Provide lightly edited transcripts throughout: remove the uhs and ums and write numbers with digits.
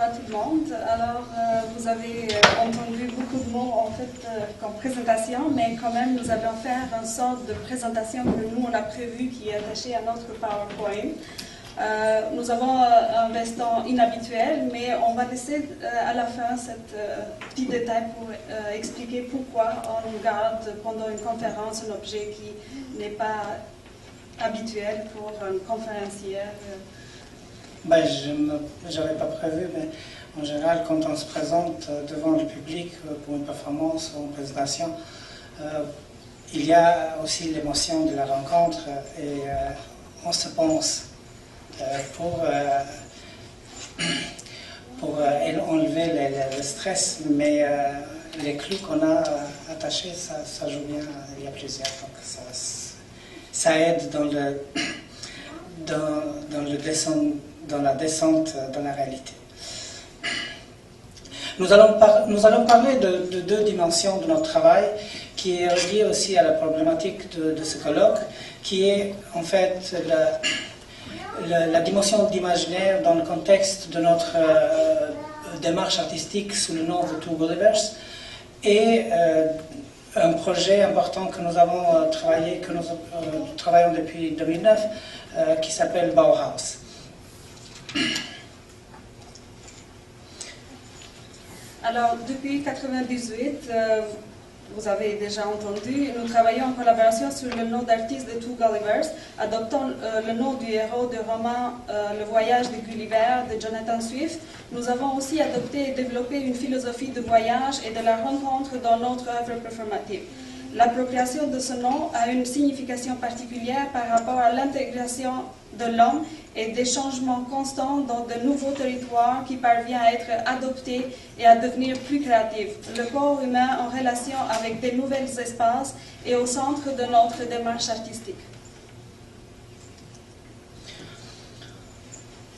à tout le monde. Alors, vous avez entendu beaucoup de mots en fait comme présentation, mais quand même, nous allons faire une sorte de présentation que nous, on a prévue qui est attachée à notre PowerPoint. Nous avons un restant inhabituel, mais on va laisser à la fin ce petit détail pour expliquer pourquoi on garde pendant une conférence un objet qui n'est pas habituel pour un conférencier. Ben, je n'avais pas prévu, mais en général, quand on se présente devant le public pour une performance ou une présentation, il y a aussi l'émotion de la rencontre et on se pense pour enlever le stress, mais les clous qu'on a attachés, ça joue bien, il y a plusieurs, donc ça aide dans la descente dans la réalité. Nous allons parler de deux dimensions de notre travail qui est reliée aussi à la problématique de ce colloque, qui est en fait la dimension d'imaginaire dans le contexte de notre démarche artistique sous le nom de Two Gullivers et un projet important que nous avons travaillé, que nous travaillons depuis 2009, qui s'appelle Bauhaus. Alors, depuis 1998, vous avez déjà entendu, nous travaillons en collaboration sur le nom d'artiste de Two Gullivers, adoptant le nom du héros du roman Le voyage de Gulliver de Jonathan Swift. Nous avons aussi adopté et développé une philosophie de voyage et de la rencontre dans notre œuvre performative. L'appropriation de ce nom a une signification particulière par rapport à l'intégration de l'homme et des changements constants dans de nouveaux territoires qui parvient à être adoptés et à devenir plus créatifs. Le corps humain en relation avec des nouveaux espaces est au centre de notre démarche artistique.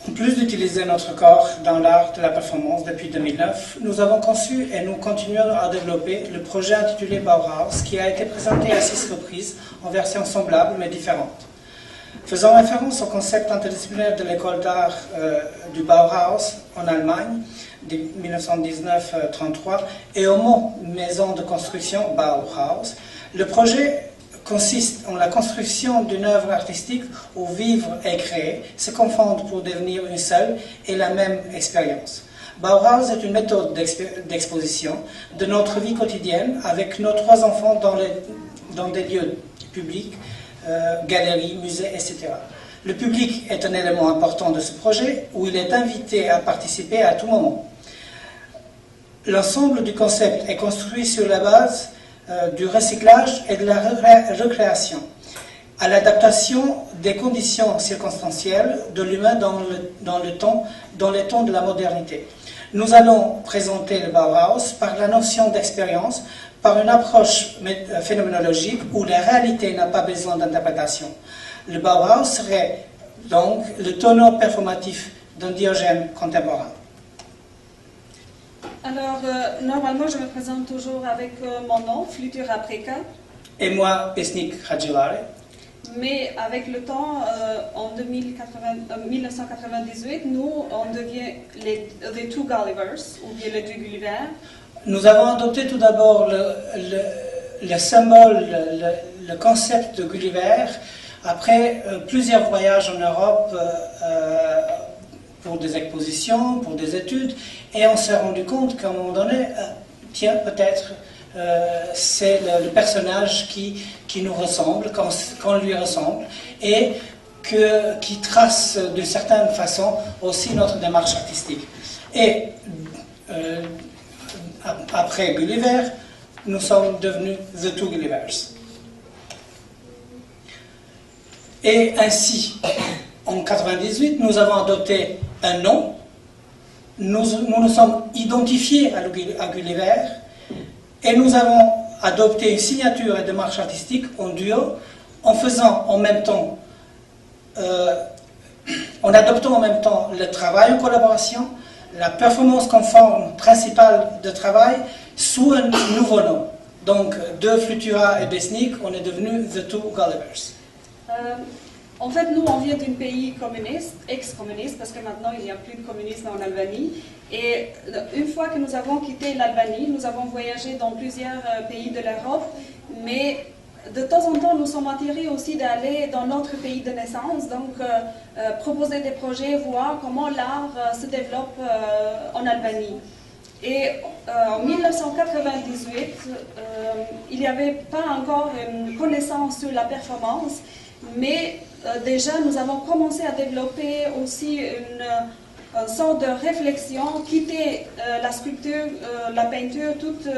En plus d'utiliser notre corps dans l'art de la performance depuis 2009, nous avons conçu et nous continuons à développer le projet intitulé Bauhaus qui a été présenté à 6 reprises en versions semblables mais différentes. Faisant référence au concept interdisciplinaire de l'école d'art du Bauhaus en Allemagne de 1919-33 et au mot maison de construction Bauhaus, le projet consiste en la construction d'une œuvre artistique où vivre et créer se confondent pour devenir une seule et la même expérience. Bauhaus est une méthode d'exposition de notre vie quotidienne avec nos 3 enfants dans des lieux publics, galeries, musées, etc. Le public est un élément important de ce projet où il est invité à participer à tout moment. L'ensemble du concept est construit sur la base du recyclage et de la recréation, à l'adaptation des conditions circonstancielles de l'humain dans les temps de la modernité. Nous allons présenter le Bauhaus par la notion d'expérience, par une approche phénoménologique où la réalité n'a pas besoin d'interprétation. Le Bauhaus serait donc le tonneau performatif d'un Diogène contemporain. Alors, normalement, je me présente toujours avec mon nom, Flutura Preka. Et moi, Pesnik Hadjilare. Mais avec le temps, en 1998, nous, on devient les Two Gullivers, ou bien les deux Gulliver. Nous avons adopté tout d'abord le symbole, le concept de Gulliver, après plusieurs voyages en Europe pour des expositions, pour des études, et on s'est rendu compte qu'à un moment donné, tiens, peut-être c'est le personnage qui nous ressemble, qu'on lui ressemble, et qui trace d'une certaine façon aussi notre démarche artistique. Et après Gulliver, nous sommes devenus The Two Gullivers. Et ainsi, en 1998, nous avons adopté un nom. Nous nous sommes identifiés à Gulliver et nous avons adopté une signature et démarche artistique en duo en faisant en même temps, en adoptant en même temps le travail en collaboration, la performance conforme principale de travail sous un nouveau nom. Donc, de Flutura et Pesnik, on est devenus The Two Gullivers. En fait, nous, on vient d'un pays communiste, ex-communiste, parce que maintenant, il n'y a plus de communisme en Albanie. Et une fois que nous avons quitté l'Albanie, nous avons voyagé dans plusieurs pays de l'Europe, mais de temps en temps, nous sommes attirés aussi d'aller dans notre pays de naissance, donc proposer des projets, voir comment l'art se développe en Albanie. Et en 1998, il n'y avait pas encore une connaissance sur la performance, mais déjà nous avons commencé à développer aussi une sorte de réflexion, quitter la sculpture, la peinture, toutes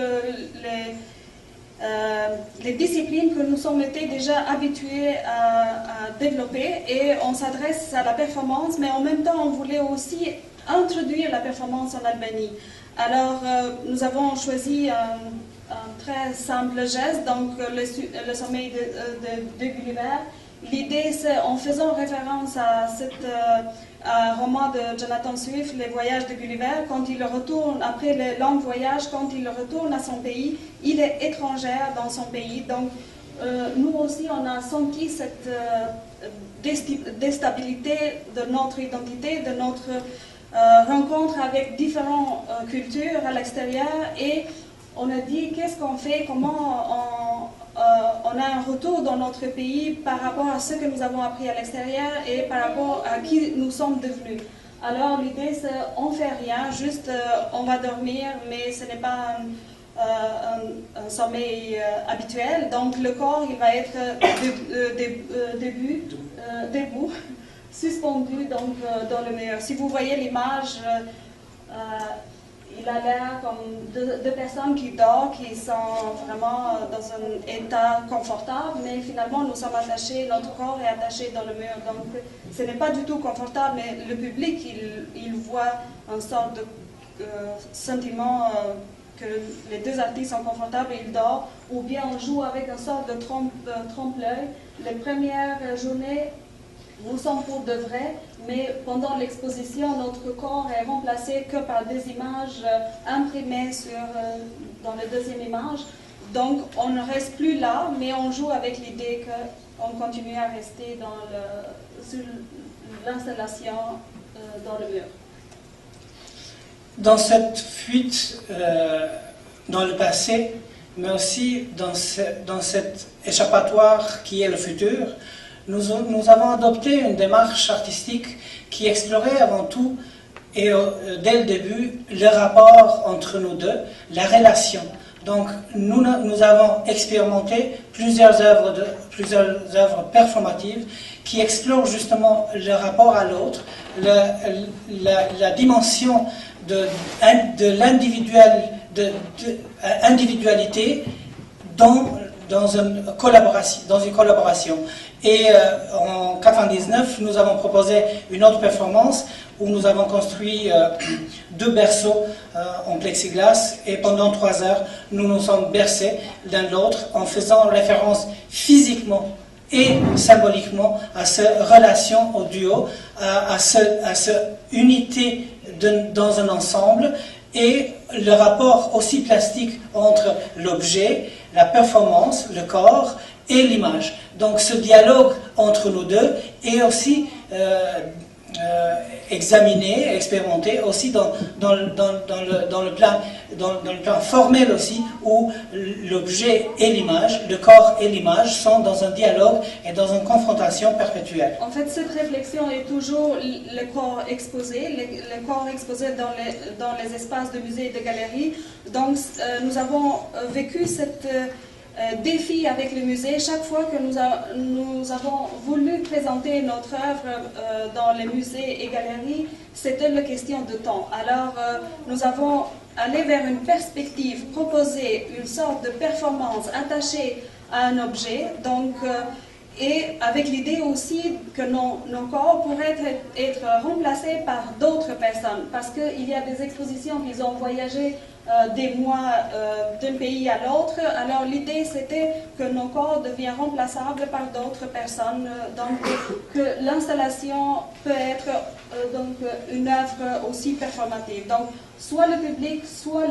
les disciplines que nous sommes été déjà habitués à développer, et on s'adresse à la performance, mais en même temps on voulait aussi introduire la performance en Albanie. Alors nous avons choisi un très simple geste, donc le sommeil de Gulliver. L'idée, c'est en faisant référence à un roman de Jonathan Swift, Les Voyages de Gulliver, quand il retourne, après le long voyage, quand il retourne à son pays, il est étranger dans son pays. Donc, nous aussi, on a senti cette déstabilité de notre identité, de notre rencontre avec différentes cultures à l'extérieur, et on a dit qu'est-ce qu'on fait, comment on a un retour dans notre pays par rapport à ce que nous avons appris à l'extérieur et par rapport à qui nous sommes devenus. Alors l'idée c'est on ne fait rien, juste on va dormir, mais ce n'est pas un sommeil habituel. Donc le corps il va être debout, suspendu donc, dans le mur. Si vous voyez l'image, il a l'air comme deux personnes qui dorment, qui sont vraiment dans un état confortable, mais finalement nous sommes attachés, notre corps est attaché dans le mur. Donc ce n'est pas du tout confortable, mais le public, il voit un sorte de sentiment que les deux artistes sont confortables et ils dorment, ou bien on joue avec une sorte de trompe-l'œil. Les premières journées, nous sommes pour de vrai, mais pendant l'exposition, notre corps est remplacé que par des images imprimées dans la deuxième image. Donc, on ne reste plus là, mais on joue avec l'idée qu'on continue à rester sur l'installation dans le mur. Dans cette fuite dans le passé, mais aussi dans cet échappatoire qui est le futur, nous avons adopté une démarche artistique qui explorait avant tout, et dès le début, le rapport entre nous deux, la relation. Donc, nous avons expérimenté plusieurs œuvres performatives qui explorent justement le rapport à l'autre, la dimension de l'individualité dans une collaboration. Et en 1999, nous avons proposé une autre performance où nous avons construit 2 berceaux en plexiglas, et pendant 3 heures, nous nous sommes bercés l'un l'autre en faisant référence physiquement et symboliquement à cette relation au duo, à cette unité dans un ensemble, et le rapport aussi plastique entre l'objet, la performance, le corps et l'image. Donc ce dialogue entre nous deux est aussi examiné, expérimenté aussi dans le plan formel aussi, où l'objet et l'image, le corps et l'image sont dans un dialogue et dans une confrontation perpétuelle. En fait, cette réflexion est toujours le corps exposé, le corps exposé dans les espaces de musées et de galeries. Donc nous avons vécu cette défi avec le musée. Chaque fois que nous avons voulu présenter notre œuvre dans les musées et galeries, c'était la question de temps. Alors, nous avons allé vers une perspective, proposer une sorte de performance attachée à un objet, donc, et avec l'idée aussi que nos corps pourraient être remplacés par d'autres personnes, parce qu'il y a des expositions qui ont voyagé des mois d'un pays à l'autre. Alors l'idée c'était que nos corps deviennent remplaçables par d'autres personnes, donc que l'installation peut être donc une œuvre aussi performative. Donc soit le public, soit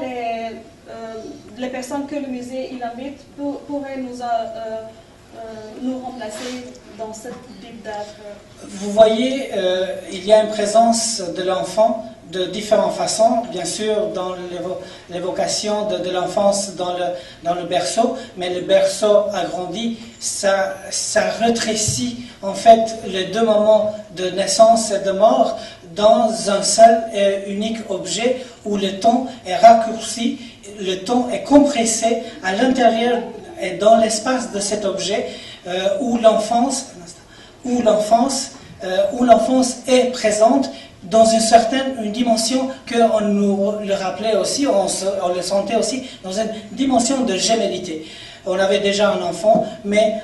les personnes que le musée il invite pourraient nous remplacer. placés dans ce type d'art? Vous voyez, il y a une présence de l'enfant de différentes façons, bien sûr dans l'évocation de l'enfance dans le berceau, mais le berceau agrandi, ça rétrécit en fait les deux moments de naissance et de mort dans un seul et unique objet où le temps est raccourci, le temps est compressé à l'intérieur et dans l'espace de cet objet où l'enfance est présente dans une dimension qu'on nous le rappelait aussi, on le sentait aussi, dans une dimension de gémellité. On avait déjà un enfant, mais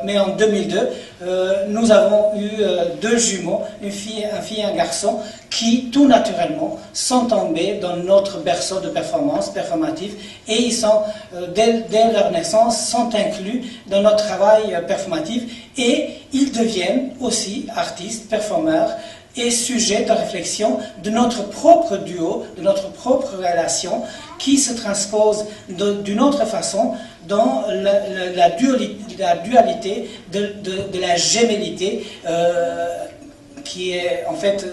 mais en 2002, nous avons eu deux jumeaux, un fille et un garçon, qui tout naturellement sont tombés dans notre berceau de performance performative et ils sont, dès leur naissance, sont inclus dans notre travail performatif et ils deviennent aussi artistes, performeurs et sujets de réflexion de notre propre duo, de notre propre relation qui se transpose d'une autre façon dans la dualité de la gémellité qui est en fait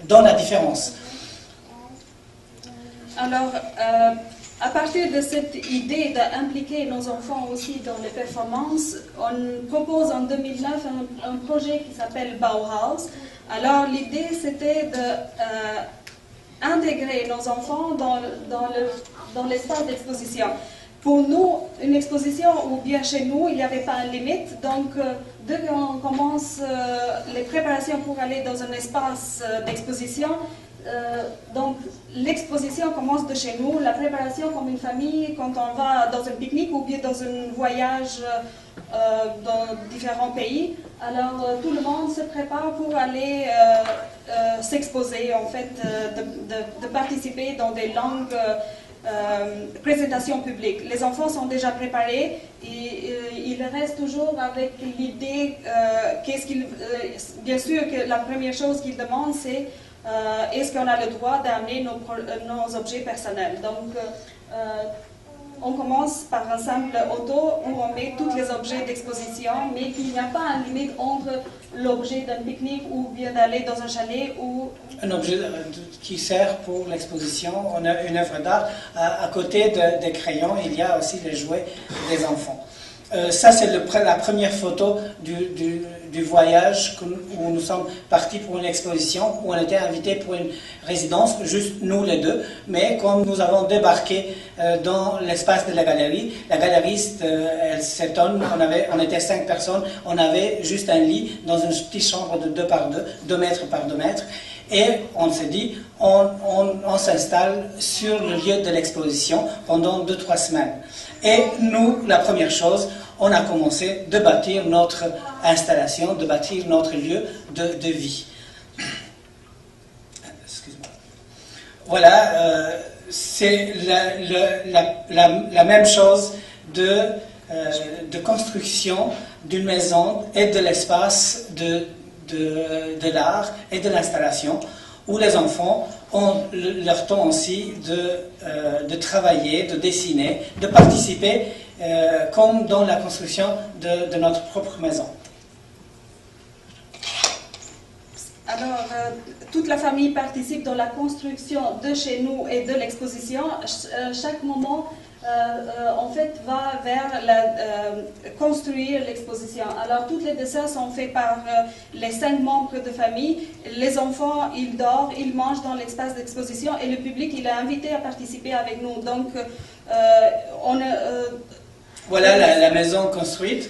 dans la différence. Alors, à partir de cette idée d'impliquer nos enfants aussi dans les performances, on propose en 2009 un projet qui s'appelle Bauhaus. Alors, l'idée, c'était d'intégrer nos enfants dans l'espace d'exposition. Pour nous, une exposition, ou bien chez nous, il n'y avait pas de limite. Donc, dès qu'on commence les préparations pour aller dans un espace d'exposition, donc l'exposition commence de chez nous, la préparation comme une famille, quand on va dans un pique-nique ou bien dans un voyage dans différents pays. Alors, tout le monde se prépare pour aller s'exposer, en fait, de participer dans des longues présentations publiques. Les enfants sont déjà préparés et ils restent toujours avec l'idée bien sûr que la première chose qu'ils demandent c'est est-ce qu'on a le droit d'amener nos objets personnels. Donc on commence par un simple auto où on met tous les objets d'exposition, mais qu'il n'y a pas une limite entre l'objet d'un pique-nique ou bien d'aller dans un chalet ou... Un objet qui sert pour l'exposition, on a une œuvre d'art. À côté des crayons, il y a aussi les jouets des enfants. Ça, c'est la première photo du voyage où nous sommes partis pour une exposition, où on était invités pour une résidence, juste nous les deux. Mais comme nous avons débarqué dans l'espace de la galériste, elle s'étonne, on était 5 personnes, on avait juste un lit dans une petite chambre de 2 par 2, 2 mètres par 2 mètres. Et on s'est dit, on s'installe sur le lieu de l'exposition pendant 2-3 semaines. Et nous, la première chose, on a commencé de bâtir notre installation, de bâtir notre lieu de vie. Excuse-moi. Voilà, c'est la même chose de construction d'une maison et de l'espace de l'art et de l'installation, où les enfants ont leur temps aussi de travailler, de dessiner, de participer, comme dans la construction de notre propre maison. Alors, toute la famille participe dans la construction de chez nous et de l'exposition. Chaque moment, en fait, va vers construire l'exposition. Alors, tous les dessins sont faits par les 5 membres de famille. Les enfants, ils dorment, ils mangent dans l'espace d'exposition et le public, il est invité à participer avec nous. Donc, voilà la maison construite.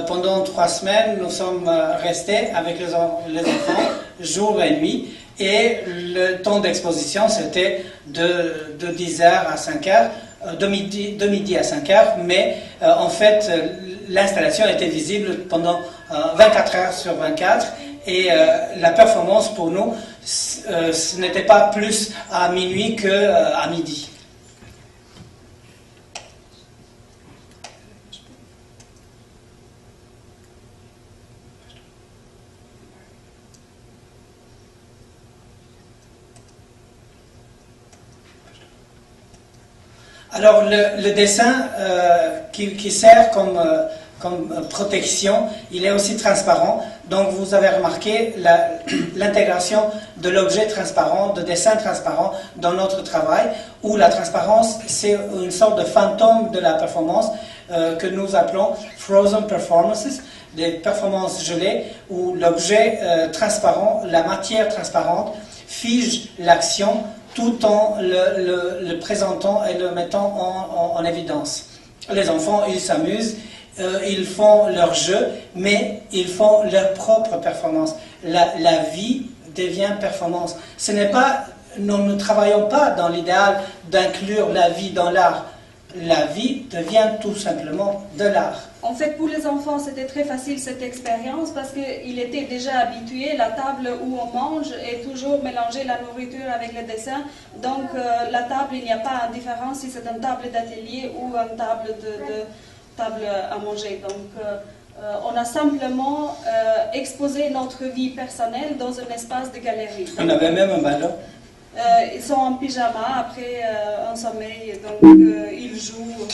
Pendant 3 semaines, nous sommes restés avec les enfants, jour et nuit. Et le temps d'exposition, c'était de 10h à 5h. De midi à 5h, mais en fait l'installation était visible pendant 24 heures sur 24 et la performance pour nous ce n'était pas plus à minuit qu'à midi. Alors le dessin qui sert comme protection, il est aussi transparent. Donc vous avez remarqué l'intégration de l'objet transparent, de dessin transparent dans notre travail, où la transparence, c'est une sorte de fantôme de la performance que nous appelons frozen performances, des performances gelées, où l'objet transparent, la matière transparente, fige l'action tout en le présentant et le mettant en évidence. Les enfants, ils s'amusent, ils font leur jeu, mais ils font leur propre performance. La vie devient performance. Ce n'est pas, nous ne travaillons pas dans l'idéal d'inclure la vie dans l'art. La vie devient tout simplement de l'art. En fait, pour les enfants, c'était très facile cette expérience parce qu'ils étaient déjà habitués. La table où on mange est toujours mélanger la nourriture avec le dessin. Donc, la table, il n'y a pas de différence si c'est une table d'atelier ou une table table à manger. Donc, on a simplement exposé notre vie personnelle dans un espace de galerie. On avait même un ballon. Ils sont en pyjama après un sommeil, donc ils jouent.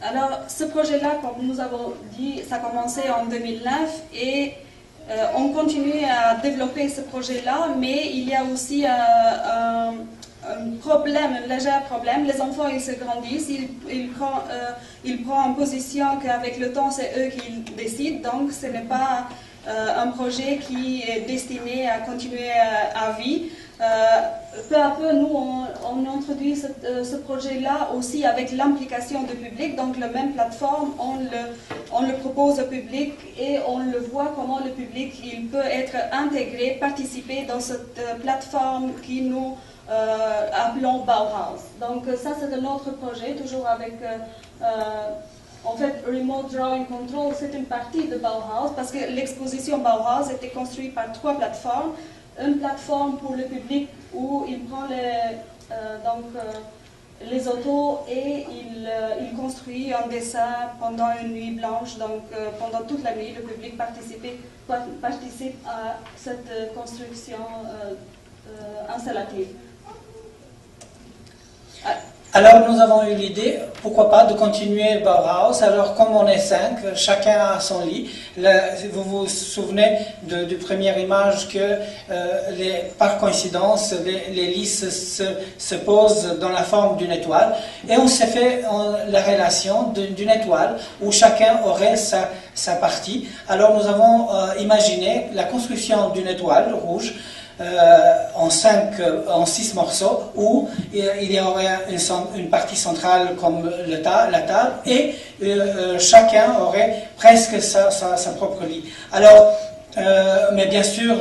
Alors, ce projet-là, comme nous avons dit, ça a commencé en 2009 et on continue à développer ce projet-là, mais il y a aussi un problème, un léger problème. Les enfants, ils se grandissent, ils prennent en position qu'avec le temps, c'est eux qui décident, donc ce n'est pas un projet qui est destiné à continuer à vie. Peu à peu, nous, on introduit ce projet-là aussi avec l'implication du public. Donc, la même plateforme, on le propose au public et on le voit comment le public il peut être intégré, participer dans cette plateforme qui nous appelons Bauhaus. Donc, ça, c'est un autre projet, toujours avec... en fait, Remote Drawing Control, c'est une partie de Bauhaus parce que l'exposition Bauhaus était construite par 3 plateformes. Une plateforme pour le public où il prend les autos et il construit un dessin pendant une nuit blanche. Donc, pendant toute la nuit, le public participe à cette construction installative. Alors nous avons eu l'idée, pourquoi pas, de continuer Bauhaus. Alors comme on est 5, chacun a son lit. Vous vous souvenez du première image que par coïncidence, les lits se posent dans la forme d'une étoile. Et on s'est fait la relation d'une étoile où chacun aurait sa partie. Alors nous avons imaginé la construction d'une étoile rouge en 6 morceaux où il y aurait une partie centrale comme la table et chacun aurait presque sa propre lit. Alors, mais bien sûr,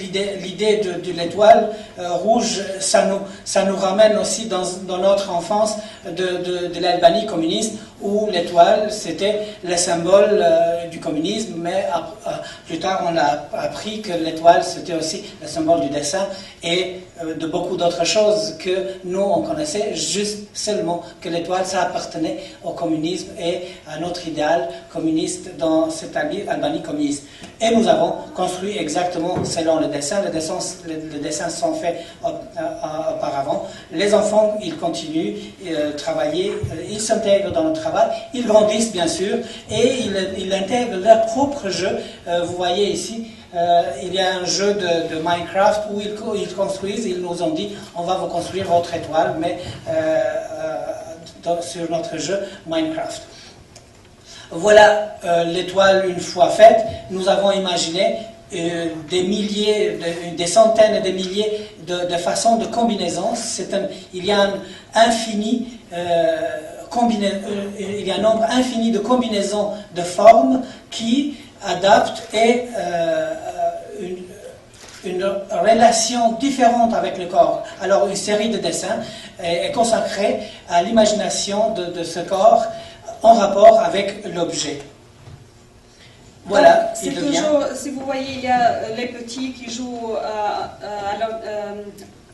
l'idée de l'étoile rouge, ça nous ramène aussi dans notre enfance de l'Albanie communiste, où l'étoile, c'était le symbole du communisme, mais plus tard, on a appris que l'étoile, c'était aussi le symbole du dessin et de beaucoup d'autres choses que nous, on connaissait juste seulement que l'étoile, ça appartenait au communisme et à notre idéal communiste dans cette Albanie communiste. Et nous avons construit exactement selon le dessin. Les dessins sont faits auparavant. Les enfants, ils continuent à travailler, ils s'intègrent dans le travail, ils grandissent bien sûr, et ils intègrent leur propre jeu. Vous voyez ici, il y a un jeu de Minecraft où ils construisent, ils nous ont dit, on va vous construire votre étoile, mais sur notre jeu Minecraft. Voilà l'étoile une fois faite. Nous avons imaginé des centaines et des milliers de façons de combinaison. Il y a un nombre infini de combinaisons de formes qui adaptent et une relation différente avec le corps. Alors une série de dessins est consacrée à l'imagination de ce corps en rapport avec l'objet. Voilà, c'est toujours, si vous voyez, il y a les petits qui jouent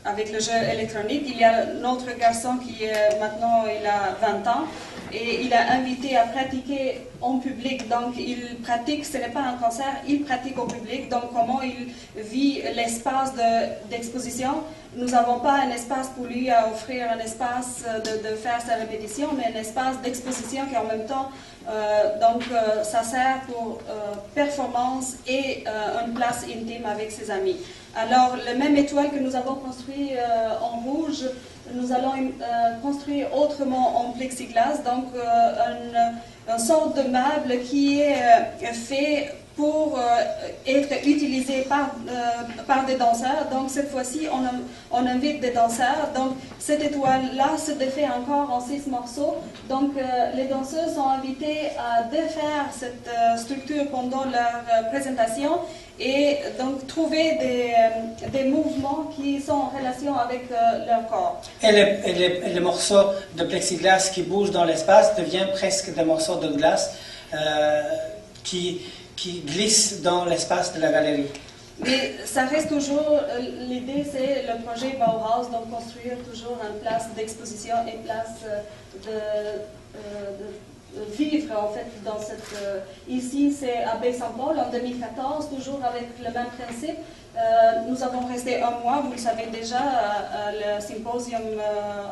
avec le jeu électronique. Il y a notre garçon qui maintenant il a 20 ans et il a invité à pratiquer en public. Donc il pratique, ce n'est pas un concert, il pratique au public. Donc comment il vit l'espace d'exposition. Nous n'avons pas un espace pour lui à offrir, un espace de faire sa répétition, mais un espace d'exposition qui en même temps, ça sert pour performance et une place intime avec ses amis. Alors, le même étoile que nous avons construit en rouge, nous allons construire autrement en plexiglas, donc une sorte de meuble qui est fait pour être utilisé par des danseurs. Donc cette fois-ci, on invite des danseurs. Donc cette étoile-là se défait encore en 6 morceaux. Donc les danseurs sont invités à défaire cette structure pendant leur présentation et donc trouver des mouvements qui sont en relation avec leur corps. Et les morceaux de plexiglas qui bougent dans l'espace deviennent presque des morceaux de glace qui glissent dans l'espace de la galerie. Mais ça reste toujours, l'idée c'est le projet Bauhaus, donc construire toujours une place d'exposition et place de vivre en fait dans cette... ici c'est à Baie-Saint-Paul en 2014, toujours avec le même principe. Nous avons resté un mois, vous le savez déjà, à le symposium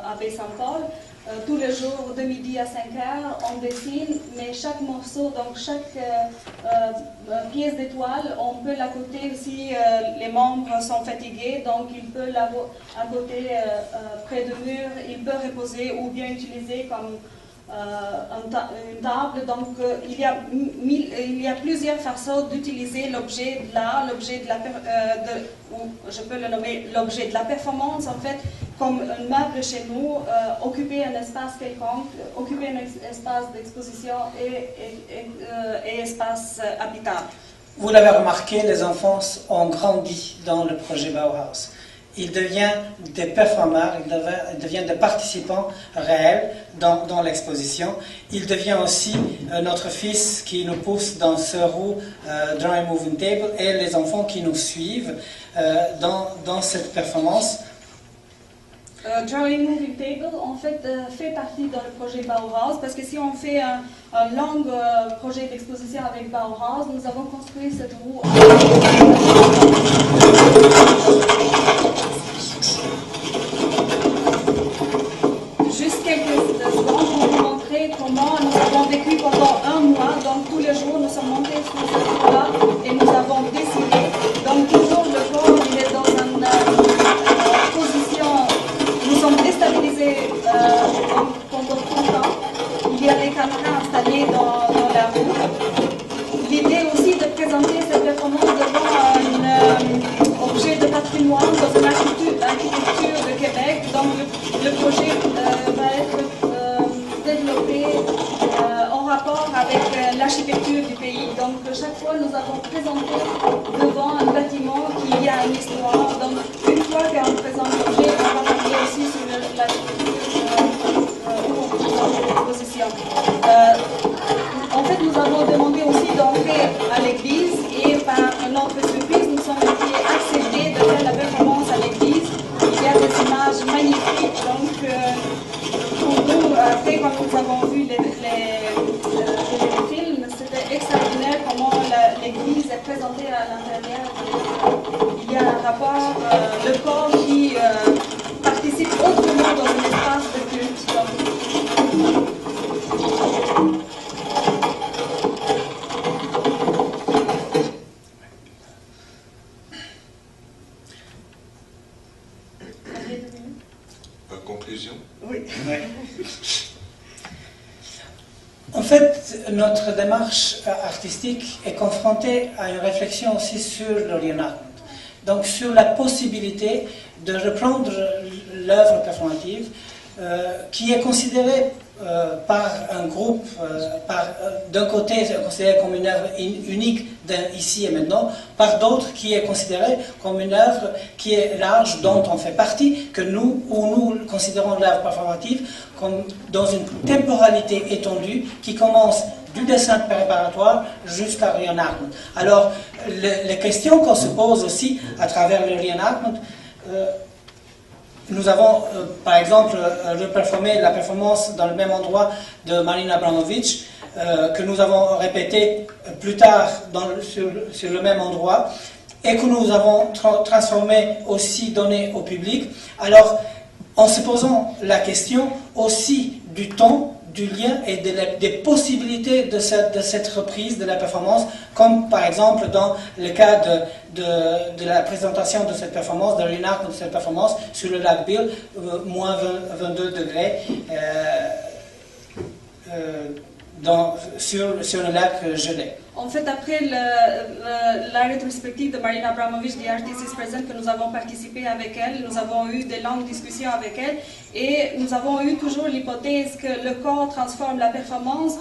à Baie-Saint-Paul. Tous les jours, de midi à 5 heures, on dessine, mais chaque morceau, donc chaque pièce d'étoile, on peut la coter si les membres sont fatigués, donc il peut la coter près de mur, il peut reposer ou bien utiliser comme une table. Donc il y a plusieurs façons d'utiliser l'objet de l'art, l'objet de la je peux le nommer l'objet de la performance en fait, comme un meuble chez nous, occuper un espace quelconque, occuper un espace d'exposition et espace habitable. Vous l'avez remarqué, les enfants ont grandi dans le projet Bauhaus. Ils deviennent des performeurs, ils deviennent des participants réels dans l'exposition. Il devient aussi notre fils qui nous pousse dans ce roue Drawing Moving Table et les enfants qui nous suivent dans cette performance. Drawing Moving Table, en fait partie dans le projet Bauhaus, parce que si on fait un long projet d'exposition avec Bauhaus, nous avons construit cette roue. Juste quelques secondes pour vous montrer comment nous avons vécu pendant un mois. Donc tous les jours, nous sommes montés sur cette roue-là et nous avons dessiné. Donc toujours le corps, il est dans une position. Nous sommes déstabilisés pendant tout le temps. Il y a des caméras installées dans la roue. L'idée aussi de présenter cette performance devant un objet de patrimoine dans une architecture de Québec. Donc le projet va être développé en rapport avec l'architecture du pays. Donc chaque fois nous avons présenté devant un bâtiment qui a une histoire. Donc une fois qu'on présente l'objet, on va parler aussi sur l'architecture où on présente l'exposition. En fait, nous avons demandé aussi d'entrer à l'église et par notre surprise, nous sommes été acceptés de faire la performance à l'église. Il y a des images magnifiques. Donc, pour nous, après, quand nous avons vu les films, c'était extraordinaire comment l'église est présentée à l'intérieur. Il y a un rapport, le corps qui participe autrement dans un espace de culte. Conclusion? Oui. En fait, notre démarche artistique est confrontée à une réflexion aussi sur le reenactment. Donc sur la possibilité de reprendre l'œuvre performative qui est considérée par un groupe, d'un côté considérée comme une œuvre unique ici et maintenant, par d'autres qui est considérée comme une œuvre qui est large, dont on fait partie, où nous considérons l'œuvre performative comme dans une temporalité étendue qui commence du dessin préparatoire jusqu'à reenactment. Alors, les questions qu'on se pose aussi à travers le reenactment, nous avons, par exemple, reperformé la performance dans le même endroit de Marina Abramovic, que nous avons répété plus tard sur le même endroit, et que nous avons transformé aussi, donné au public. Alors, en se posant la question aussi du temps, du lien et des possibilités de cette reprise de la performance, comme par exemple dans le cas de la présentation de cette performance, de l'UNARC de cette performance sur le lac Bill, moins 22 degrés sur le lac gelé. En fait, après la rétrospective de Marina Abramovic, The Artist is Present, que nous avons participé avec elle, nous avons eu de longues discussions avec elle et nous avons eu toujours l'hypothèse que le corps transforme la performance.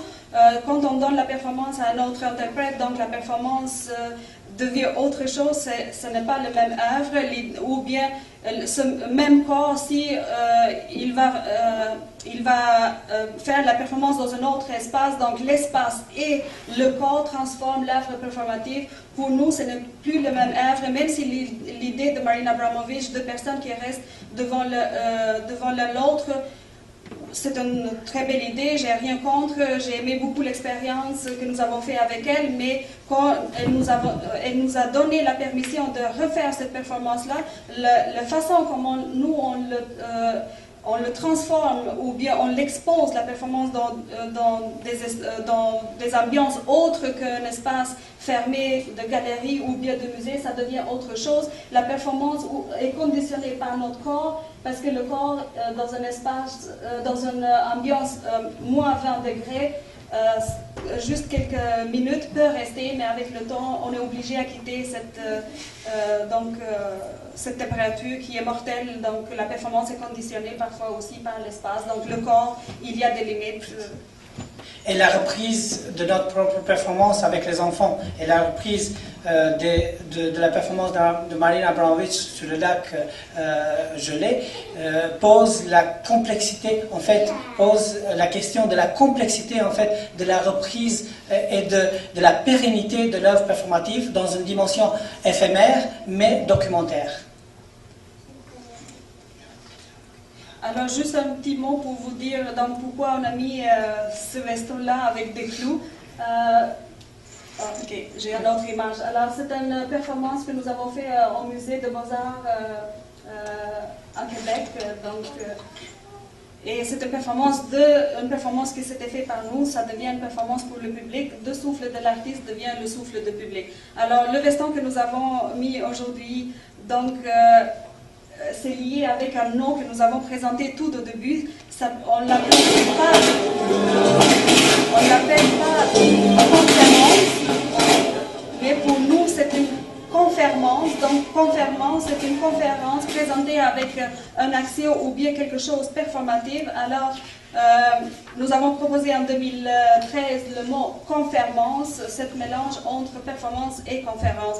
Quand on donne la performance à un autre interprète, donc la performance devient autre chose, ce n'est pas le même œuvre, ou bien ce même corps, si il va faire la performance dans un autre espace, donc l'espace et le corps transforment l'œuvre performative. Pour nous, ce n'est plus le même œuvre, même si l'idée de Marina Abramovic, de personnes qui restent devant l'autre, c'est une très belle idée, j'ai rien contre, j'ai aimé beaucoup l'expérience que nous avons fait avec elle, mais quand elle nous a donné la permission de refaire cette performance-là, la façon comment nous on le transforme ou bien on l'expose, la performance dans des ambiances autres qu'un espace fermé de galerie ou bien de musée, ça devient autre chose. La performance est conditionnée par notre corps, parce que le corps, dans un espace, dans une ambiance moins 20 degrés, juste quelques minutes peut rester, mais avec le temps, on est obligé à quitter cette température qui est mortelle. Donc la performance est conditionnée parfois aussi par l'espace. Donc le corps, il y a des limites. Et la reprise de notre propre performance avec les enfants et la reprise de la performance de Marina Abramovic sur le lac gelé pose la complexité, en fait, pose la question de la complexité en fait de la reprise et de la pérennité de l'œuvre performative dans une dimension éphémère mais documentaire. Alors juste un petit mot pour vous dire donc, pourquoi on a mis ce veston-là avec des clous. Ok, j'ai une autre image. Alors c'est une performance que nous avons fait au musée de Beaux-Arts à Québec. Et c'est une performance qui s'était faite par nous, ça devient une performance pour le public. Le souffle de l'artiste devient le souffle du public. Alors le veston que nous avons mis aujourd'hui, donc c'est lié avec un nom que nous avons présenté tout au début. On ne l'appelle pas conférence, mais pour nous c'est une conférence. Donc conférence, c'est une conférence présentée avec un action ou bien quelque chose performatif. Alors nous avons proposé en 2013 le mot conférence, ce mélange entre performance et conférence.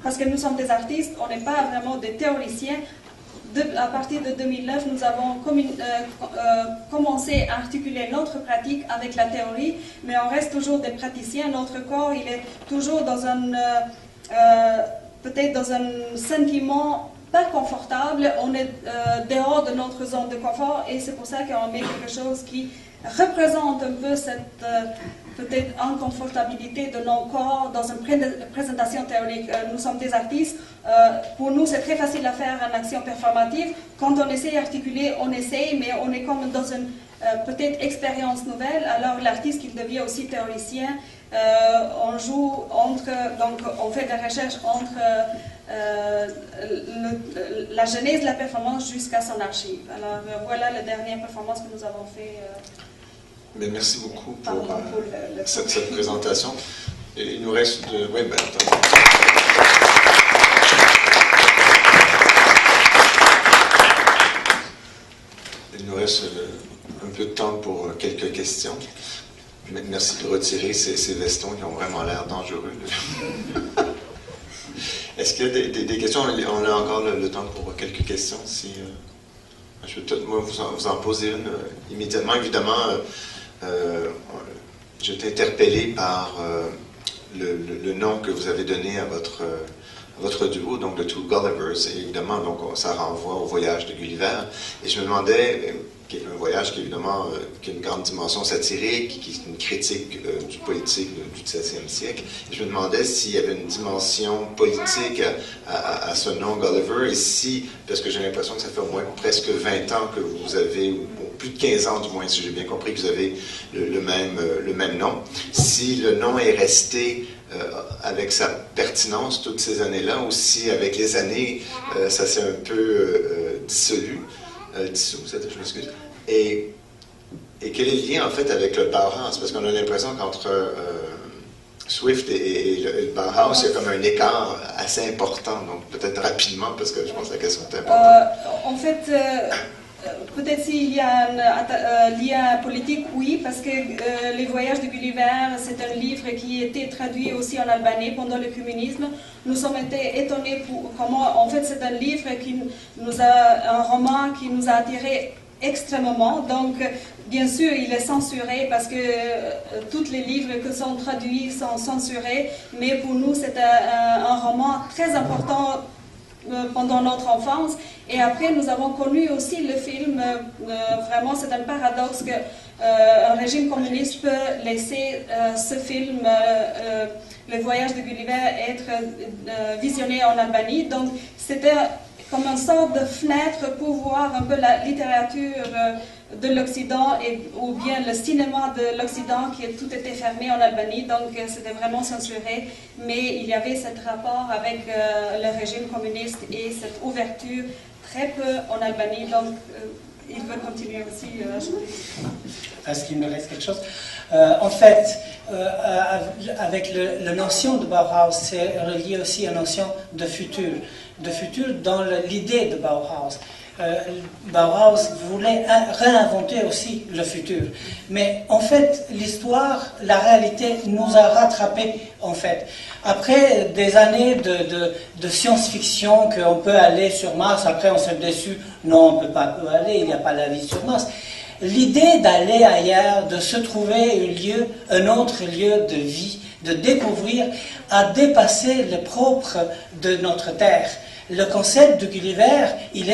Parce que nous sommes des artistes, on n'est pas vraiment des théoriciens. À partir de 2009, nous avons commencé à articuler notre pratique avec la théorie, mais on reste toujours des praticiens. Notre corps, il est toujours dans peut-être dans un sentiment pas confortable, on est dehors de notre zone de confort et c'est pour ça qu'on met quelque chose qui représente un peu cette peut-être inconfortabilité de nos corps dans une présentation théorique. Nous sommes des artistes, pour nous c'est très facile à faire en action performative. Quand on essaie d'articuler, on essaye, mais on est comme dans une peut-être expérience nouvelle. Alors l'artiste, il devient aussi théoricien. On joue donc on fait des recherches entre la genèse de la performance jusqu'à son archive. Alors voilà la dernière performance que nous avons fait. Mais merci beaucoup pour cette présentation. Et il nous reste de... Oui, il nous reste un peu de temps pour quelques questions. Merci de retirer ces vestons qui ont vraiment l'air dangereux. Est-ce qu'il y a des questions? On a encore le temps pour quelques questions. Si, je vais peut-être vous en poser une immédiatement. Évidemment, j'ai été interpellé par le nom que vous avez donné à votre votre duo, donc The Two Gullivers, et évidemment, donc, ça renvoie au voyage de Gulliver. Et je me demandais, un voyage qui évidemment qui a une grande dimension satirique, qui est une critique du politique du XVIIe siècle. Et je me demandais s'il y avait une dimension politique à ce nom Gulliver, et si, parce que j'ai l'impression que ça fait au moins presque 20 ans que vous avez, ou plus de 15 ans du moins, si j'ai bien compris, que vous avez le même nom, si le nom est resté avec sa pertinence toutes ces années-là, ou si avec les années, ça s'est un peu dissous, je m'excuse. Et quel est le lien en fait avec le Bauhaus? Parce qu'on a l'impression qu'entre Swift et le Bauhaus, il y a comme un écart assez important. Donc peut-être rapidement, parce que je pense que la question est importante. En fait, peut-être s'il y a un lien politique, oui, parce que Les Voyages de Gulliver, c'est un livre qui a été traduit aussi en Albanie pendant le communisme. Nous sommes été étonnés pour comment, en fait, c'est un livre un roman qui nous a attirés extrêmement. Donc, bien sûr, il est censuré parce que tous les livres qui sont traduits sont censurés, mais pour nous, c'est un roman très important pendant notre enfance. Et après, nous avons connu aussi le film. Vraiment, c'est un paradoxe qu'un régime communiste peut laisser ce film, Le Voyage de Gulliver, être visionné en Albanie. Donc, c'était comme une sorte de fenêtre pour voir un peu la littérature de l'Occident ou bien le cinéma de l'Occident qui tout était fermé en Albanie, donc c'était vraiment censuré, mais il y avait ce rapport avec le régime communiste et cette ouverture très peu en Albanie, donc il veut continuer aussi. Est-ce qu'il me reste quelque chose? En fait, avec la notion de Bauhaus, c'est relié aussi à la notion de futur dans l'idée de Bauhaus. Bauhaus voulait réinventer aussi le futur. Mais en fait, l'histoire, la réalité nous a rattrapés, en fait. Après des années de science-fiction, qu'on peut aller sur Mars, après on s'est déçu, non, on ne peut pas aller, il n'y a pas la vie sur Mars. L'idée d'aller ailleurs, de se trouver un autre lieu de vie, de découvrir, a dépassé le propre de notre Terre. Le concept de Gulliver, il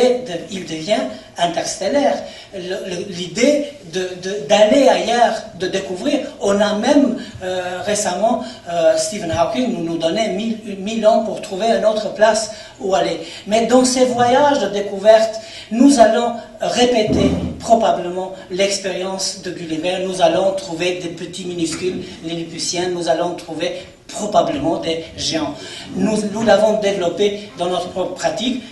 devient interstellaire. L'idée d'aller ailleurs, de découvrir. On a même récemment, Stephen Hawking nous donnait 1000 ans pour trouver une autre place où aller. Mais dans ces voyages de découverte, nous allons répéter probablement l'expérience de Gulliver. Nous allons trouver des petits minuscules, les Lilliputiens, nous allons trouver probablement des géants. Nous l'avons développé dans notre propre pratique.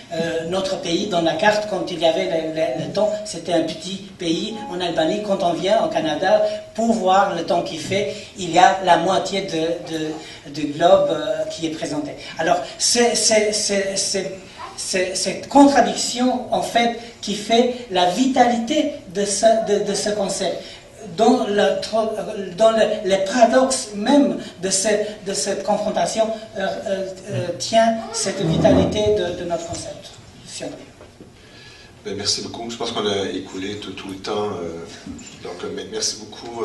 Notre pays, dans la carte, quand il y avait le temps, c'était un petit pays en Albanie. Quand on vient au Canada, pour voir le temps qu'il fait, il y a la moitié de globe qui est présenté. Alors, c'est cette contradiction, en fait, qui fait la vitalité de ce concept. Dans les paradoxes même de cette confrontation tient cette vitalité de notre concept. Merci beaucoup. Je pense qu'on a écoulé tout le temps. Donc, merci beaucoup.